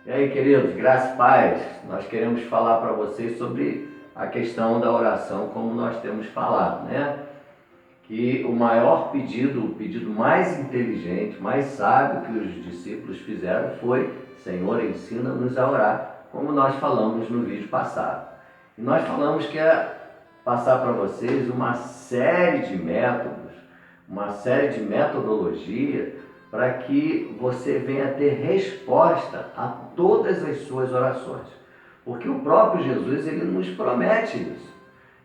E aí, queridos, graças e paz, nós queremos falar para vocês sobre a questão da oração, como nós temos falado, né? Que o maior pedido, o pedido mais inteligente, mais sábio que os discípulos fizeram foi: Senhor, ensina-nos a orar, como nós falamos no vídeo passado. E nós falamos que é passar para vocês uma série de métodos, uma série de metodologia para que você venha ter resposta a todas as suas orações. Porque o próprio Jesus, ele nos promete isso.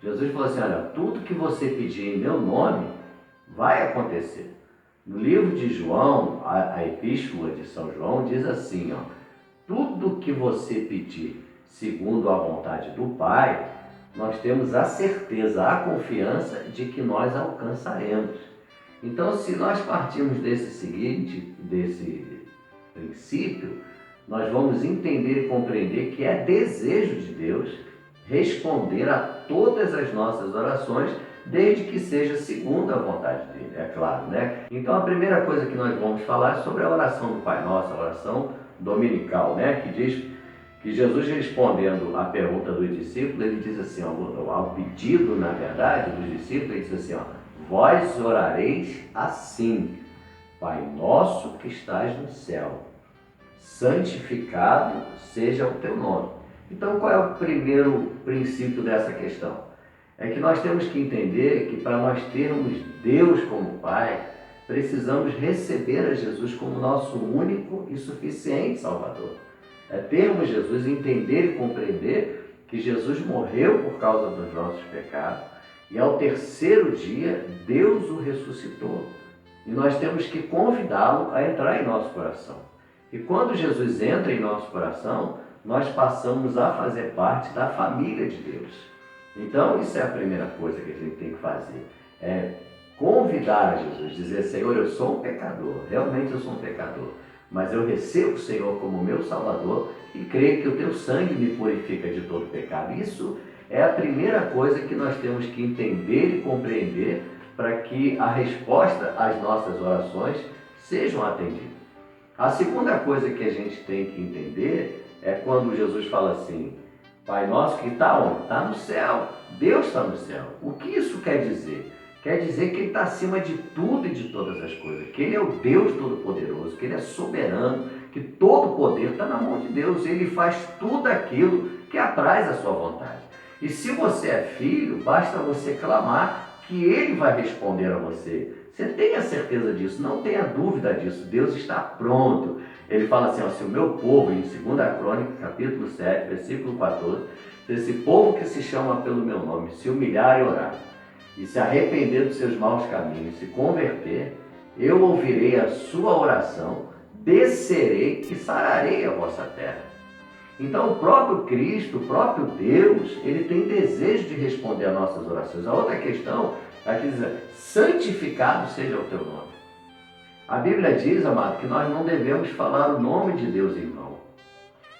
Jesus falou assim: olha, tudo que você pedir em meu nome vai acontecer. No livro de João, a epístola de São João diz assim, ó: tudo que você pedir segundo a vontade do Pai, nós temos a certeza, a confiança de que nós alcançaremos. Então, se nós partirmos desse princípio, nós vamos entender e compreender que é desejo de Deus responder a todas as nossas orações, desde que seja segundo a vontade dele, é claro, né? Então, a primeira coisa que nós vamos falar é sobre a oração do Pai Nosso, a oração dominical, né? Que diz que Jesus, respondendo à pergunta dos discípulos, ele diz assim, ao pedido, na verdade, dos discípulos, ele diz assim, ó: vós orareis assim: Pai nosso que estás no céu, santificado seja o teu nome. Então, qual é o primeiro princípio dessa questão? É que nós temos que entender que para nós termos Deus como Pai, precisamos receber a Jesus como nosso único e suficiente Salvador. É termos Jesus, entender e compreender que Jesus morreu por causa dos nossos pecados e ao terceiro dia Deus o ressuscitou. E nós temos que convidá-lo a entrar em nosso coração. E quando Jesus entra em nosso coração, nós passamos a fazer parte da família de Deus. Então, isso é a primeira coisa que a gente tem que fazer. É convidar a Jesus, dizer: Senhor, eu sou um pecador, realmente eu sou um pecador, mas eu recebo o Senhor como meu Salvador e creio que o teu sangue me purifica de todo pecado. Isso é a primeira coisa que nós temos que entender e compreender para que a resposta às nossas orações sejam atendidas. A segunda coisa que a gente tem que entender é quando Jesus fala assim: Pai nosso que está onde? Está no céu. Deus está no céu. O que isso quer dizer? Quer dizer que Ele está acima de tudo e de todas as coisas, que Ele é o Deus Todo-Poderoso, que Ele é soberano, que todo o poder está na mão de Deus. Ele faz tudo aquilo que apraz a sua vontade. E se você é filho, basta você clamar que Ele vai responder a você. Você tenha certeza disso, não tenha dúvida disso. Deus está pronto. Ele fala assim, ó: se o meu povo, em 2 Crônicas, capítulo 7, versículo 14, se esse povo que se chama pelo meu nome se humilhar e orar, e se arrepender dos seus maus caminhos, se converter, eu ouvirei a sua oração, descerei e sararei a vossa terra. Então, o próprio Cristo, o próprio Deus, ele tem desejo de responder às nossas orações. A outra questão, aqui diz: santificado seja o teu nome. A Bíblia diz, amado, que nós não devemos falar o nome de Deus em vão.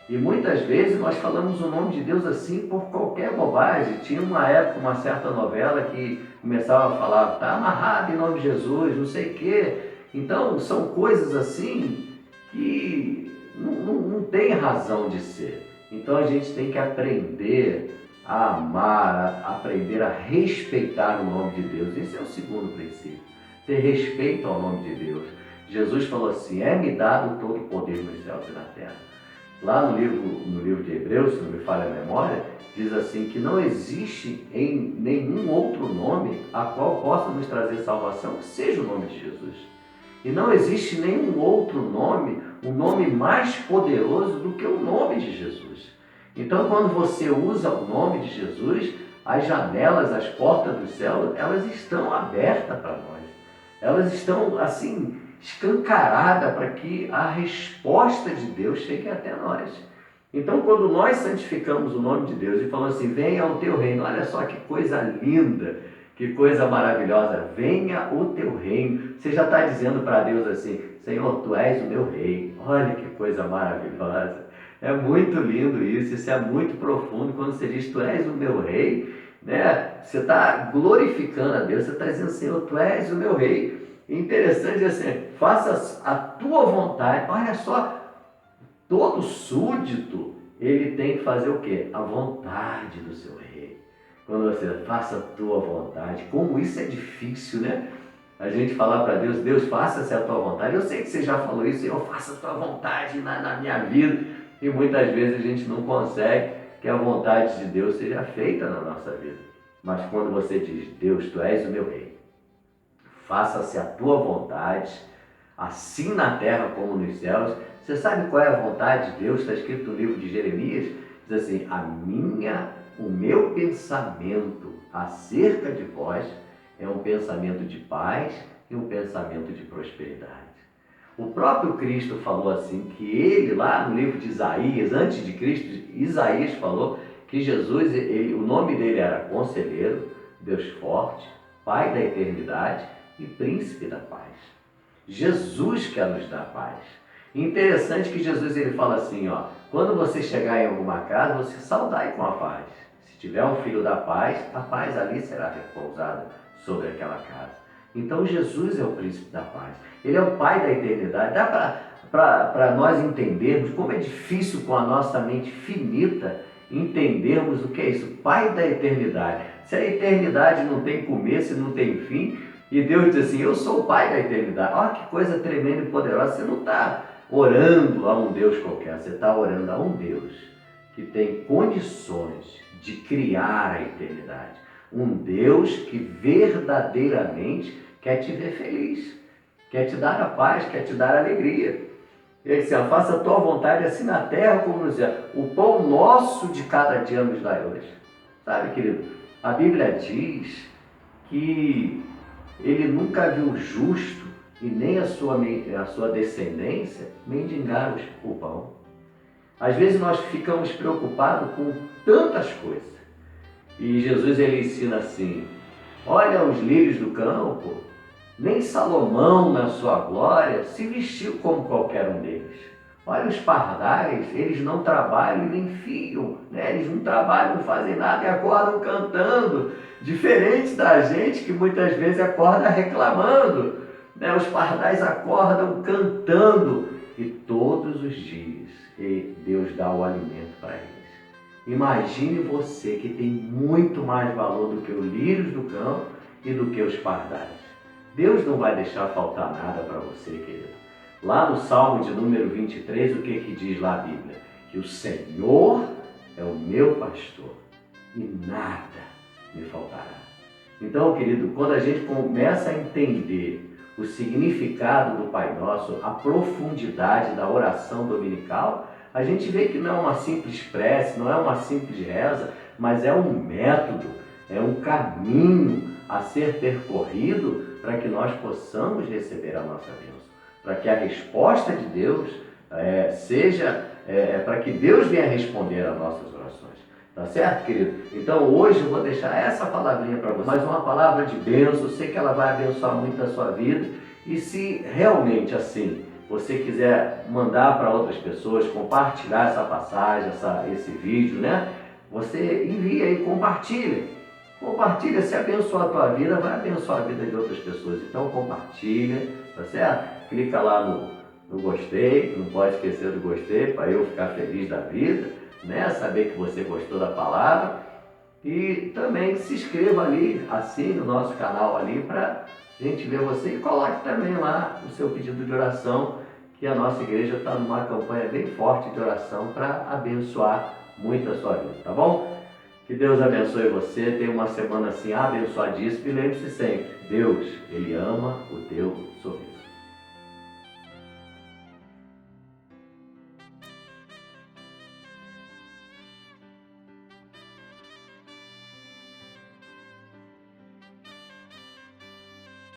E muitas vezes nós falamos o nome de Deus assim por qualquer bobagem. Tinha uma época, uma certa novela que começava a falar: está amarrado em nome de Jesus, não sei o quê. Então, são coisas assim que não tem razão de ser. Então, a gente tem que aprender a amar, aprender a respeitar o nome de Deus. Esse é o segundo princípio. Ter respeito ao nome de Deus. Jesus falou assim: é-me dado todo o poder nos céus e na terra. Lá no livro de Hebreus, se não me falha a memória, diz assim que não existe em nenhum outro nome a qual possa nos trazer salvação que seja o nome de Jesus. E não existe nenhum outro nome, um nome mais poderoso do que o nome de Jesus. Então, quando você usa o nome de Jesus, as janelas, as portas do céu, elas estão abertas para nós. Elas estão, assim, escancaradas para que a resposta de Deus chegue até nós. Então, quando nós santificamos o nome de Deus e falamos assim: venha o teu reino, olha só que coisa linda, que coisa maravilhosa, venha o teu reino. Você já está dizendo para Deus assim: Senhor, tu és o meu rei. Olha que coisa maravilhosa. É muito lindo isso é muito profundo quando você diz: tu és o meu rei, né? Você está glorificando a Deus, você está dizendo: Senhor, tu és o meu rei. Interessante assim: faça a tua vontade. Olha só, todo súdito, ele tem que fazer o quê? A vontade do seu rei. Quando você faça a tua vontade, como isso é difícil, né? A gente falar para Deus, Deus, faça-se a tua vontade. Eu sei que você já falou isso, eu faço a tua vontade na minha vida. E muitas vezes a gente não consegue que a vontade de Deus seja feita na nossa vida. Mas quando você diz, Deus, tu és o meu rei, faça-se a tua vontade, assim na terra como nos céus. Você sabe qual é a vontade de Deus? Está escrito no livro de Jeremias, diz assim, o meu pensamento acerca de vós é um pensamento de paz e um pensamento de prosperidade. O próprio Cristo falou assim, que ele lá no livro de Isaías, antes de Cristo, Isaías falou que Jesus, o nome dele era Conselheiro, Deus Forte, Pai da Eternidade e Príncipe da Paz. Jesus quer nos dar paz. Interessante que Jesus ele fala assim, quando você chegar em alguma casa, você saudai com a paz. Se tiver um filho da paz, a paz ali será repousada sobre aquela casa. Então Jesus é o príncipe da paz. Ele é o Pai da eternidade. Dá para nós entendermos como é difícil com a nossa mente finita entendermos o que é isso, Pai da eternidade. Se a eternidade não tem começo e não tem fim, e Deus diz assim, eu sou o Pai da eternidade. Olha que coisa tremenda e poderosa. Você não está orando a um Deus qualquer, você está orando a um Deus que tem condições de criar a eternidade. Um Deus que verdadeiramente quer te ver feliz, quer te dar a paz, quer te dar a alegria. Ele disse, faça a tua vontade assim na terra como no céu. O pão nosso de cada dia nos dai hoje. Sabe, querido, a Bíblia diz que ele nunca viu o justo e nem a sua descendência mendigar o pão. Às vezes nós ficamos preocupados com tantas coisas. E Jesus ele ensina assim, olha os lírios do campo, nem Salomão na sua glória se vestiu como qualquer um deles. Olha os pardais, eles não trabalham e nem fiam, né? Eles não trabalham, não fazem nada e acordam cantando, diferente da gente que muitas vezes acorda reclamando, né? Os pardais acordam cantando e todos os dias Deus dá o alimento para eles. Imagine você que tem muito mais valor do que os lírios do campo e do que os pardais. Deus não vai deixar faltar nada para você, querido. Lá no Salmo de número 23, o que diz lá a Bíblia? Que o Senhor é o meu pastor e nada me faltará. Então, querido, quando a gente começa a entender o significado do Pai Nosso, a profundidade da oração dominical, a gente vê que não é uma simples prece, não é uma simples reza, mas é um método, é um caminho a ser percorrido para que nós possamos receber a nossa bênção, para que a resposta de Deus seja para que Deus venha responder às nossas orações. Tá certo, querido? Então hoje eu vou deixar essa palavrinha para você, mais uma palavra de bênção. Eu sei que ela vai abençoar muito a sua vida e se realmente assim você quiser mandar para outras pessoas, compartilhar essa passagem, esse vídeo, né? Você envia e compartilha. Compartilha, se abençoar a tua vida, vai abençoar a vida de outras pessoas. Então compartilha, tá certo? Clica lá no gostei, não pode esquecer do gostei, para eu ficar feliz da vida, né? Saber que você gostou da palavra. E também se inscreva ali, assine o nosso canal ali para a gente ver você. E coloque também lá o seu pedido de oração, que a nossa igreja está numa campanha bem forte de oração para abençoar muito a sua vida, tá bom? Que Deus abençoe você, tenha uma semana assim abençoadíssima e lembre-se sempre, Deus, Ele ama o teu sorriso.